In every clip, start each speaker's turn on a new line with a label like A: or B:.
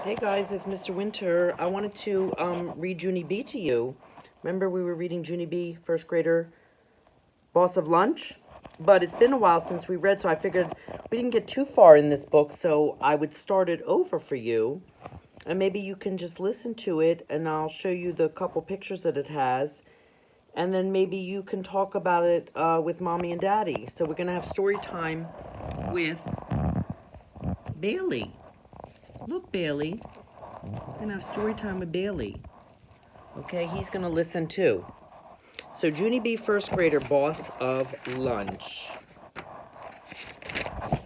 A: Hey guys, it's Mr. Winter. I wanted to read Junie B to you. Remember we were reading Junie B, first grader, Boss of Lunch? But it's been a while since we read, so I figured we didn't get too far in this book, so I would start it over for you. And maybe you can just listen to it, and I'll show you the couple pictures that it has. And then maybe you can talk about it with Mommy and Daddy. So we're going to have story time with Bailey. Look, Bailey. We're going to have story time with Bailey. Okay, he's going to listen too. So, Junie B, first grader, Boss of Lunch.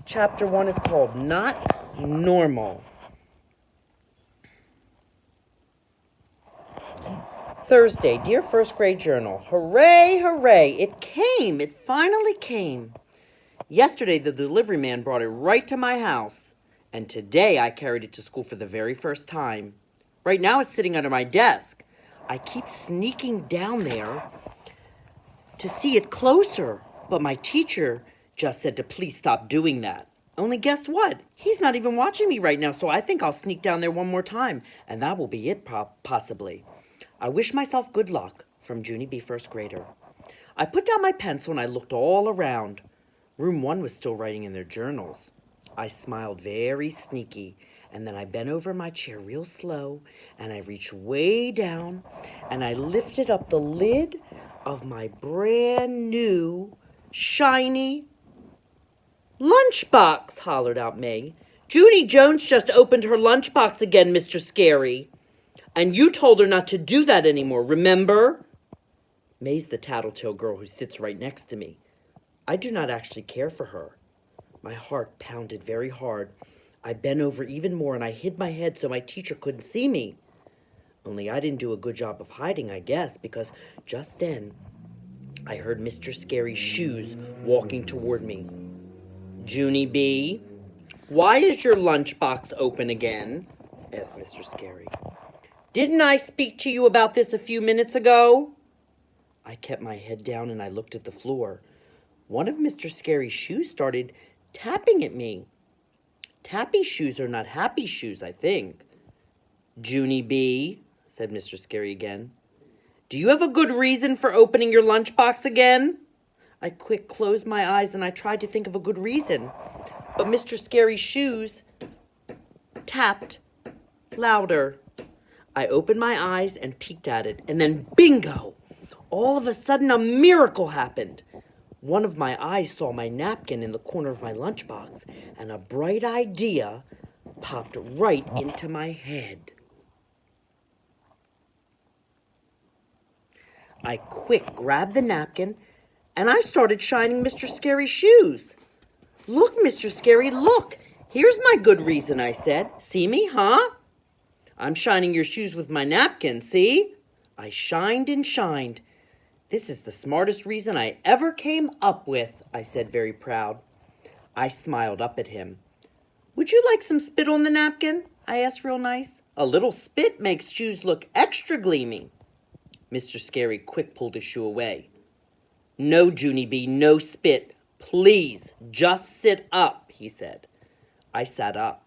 A: Chapter 1 is called Not Normal. Thursday, dear first grade journal. Hooray, hooray, it came, it finally came. Yesterday, the delivery man brought it right to my house. And today, I carried it to school for the very first time. Right now, it's sitting under my desk. I keep sneaking down there to see it closer, but my teacher just said to please stop doing that. Only guess what? He's not even watching me right now, so I think I'll sneak down there one more time, and that will be it possibly. I wish myself good luck, from Junie B, first grader. I put down my pencil and I looked all around. Room 1 was still writing in their journals. I smiled very sneaky, and then I bent over my chair real slow, and I reached way down, and I lifted up the lid of my brand new, shiny lunchbox, hollered out May. Junie Jones just opened her lunchbox again, Mr. Scary. And you told her not to do that anymore, remember? May's the tattletale girl who sits right next to me. I do not actually care for her. My heart pounded very hard. I bent over even more and I hid my head so my teacher couldn't see me. Only I didn't do a good job of hiding, I guess, because just then I heard Mr. Scary's shoes walking toward me. Junie B, why is your lunchbox open again? Asked Mr. Scary. Didn't I speak to you about this a few minutes ago? I kept my head down and I looked at the floor. One of Mr. Scary's shoes started tapping at me. Tappy shoes are not happy shoes, I think. Junie B, said Mr. Scary again. Do you have a good reason for opening your lunchbox again? I quick closed my eyes and I tried to think of a good reason. But Mr. Scary's shoes tapped louder. I opened my eyes and peeked at it, and then bingo! All of a sudden a miracle happened. One of my eyes saw my napkin in the corner of my lunchbox, and a bright idea popped right into my head. I quick grabbed the napkin, and I started shining Mr. Scary's shoes. Look, Mr. Scary, look! Here's my good reason, I said. See me, huh? I'm shining your shoes with my napkin, see? I shined and shined. This is the smartest reason I ever came up with, I said very proud. I smiled up at him. Would you like some spit on the napkin? I asked real nice. A little spit makes shoes look extra gleaming. Mr. Scary quick pulled his shoe away. No, Junie B, no spit. Please, just sit up, he said. I sat up.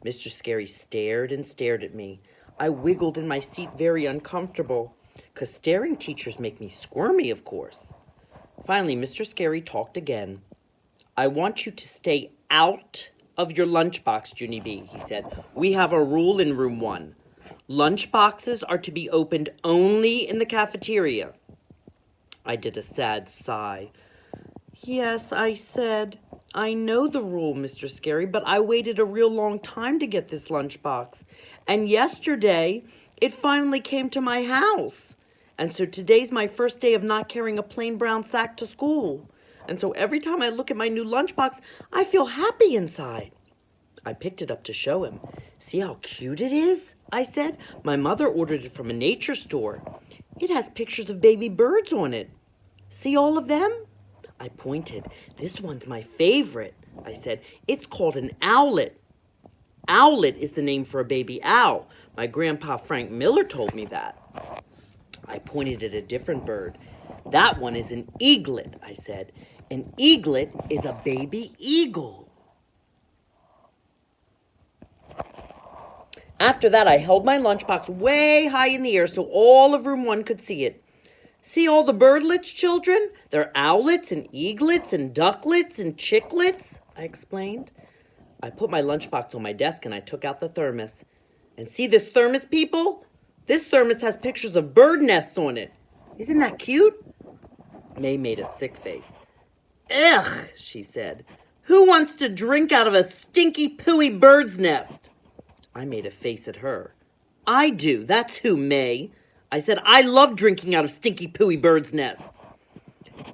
A: Mr. Scary stared and stared at me. I wiggled in my seat very uncomfortable, 'cause staring teachers make me squirmy, of course. Finally, Mr. Scary talked again. I want you to stay out of your lunchbox, Junie B, he said. We have a rule in room 1. Lunchboxes are to be opened only in the cafeteria. I did a sad sigh. Yes, I said. I know the rule, Mr. Scary, but I waited a real long time to get this lunchbox. And yesterday, it finally came to my house. And so today's my first day of not carrying a plain brown sack to school. And so every time I look at my new lunchbox, I feel happy inside. I picked it up to show him. See how cute it is? I said. My mother ordered it from a nature store. It has pictures of baby birds on it. See all of them? I pointed. This one's my favorite, I said. It's called an owlet. Owlet is the name for a baby owl. My grandpa Frank Miller told me that. I pointed at a different bird. That one is an eaglet, I said. An eaglet is a baby eagle. After that, I held my lunchbox way high in the air so all of room 1 could see it. See all the birdlets, children? They're owlets and eaglets and ducklets and chicklets, I explained. I put my lunchbox on my desk and I took out the thermos. And see this thermos, people? This thermos has pictures of bird nests on it. Isn't that cute? May made a sick face. Ugh, she said. Who wants to drink out of a stinky, pooey bird's nest? I made a face at her. I do, that's who, May. I said, I love drinking out of stinky, pooey bird's nests.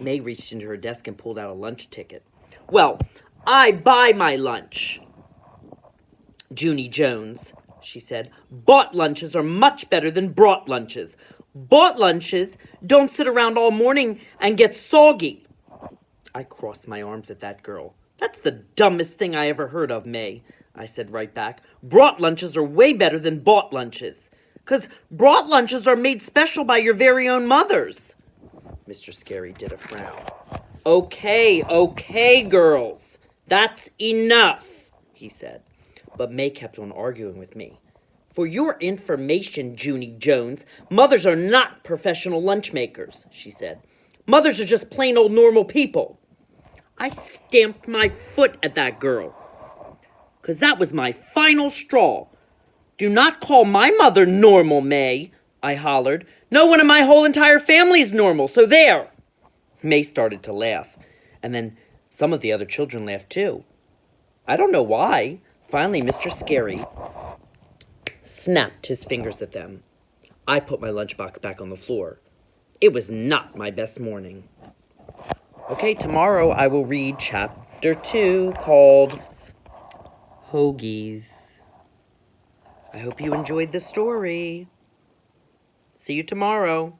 A: May reached into her desk and pulled out a lunch ticket. Well, I buy my lunch. Junie Jones, she said, bought lunches are much better than brought lunches. Bought lunches don't sit around all morning and get soggy. I crossed my arms at that girl. That's the dumbest thing I ever heard of, May, I said right back. Brought lunches are way better than bought lunches. 'Cause brought lunches are made special by your very own mothers. Mr. Scary did a frown. Okay, girls. That's enough, he said. But May kept on arguing with me. For your information, Junie Jones, mothers are not professional lunch makers, she said. Mothers are just plain old normal people. I stamped my foot at that girl, 'cause that was my final straw. Do not call my mother normal, May, I hollered. No one in my whole entire family is normal, so there. May started to laugh, and then some of the other children laughed too. I don't know why. Finally, Mr. Scary snapped his fingers at them. I put my lunchbox back on the floor. It was not my best morning. Okay, tomorrow I will read chapter 2 called Hoagies. I hope you enjoyed the story. See you tomorrow.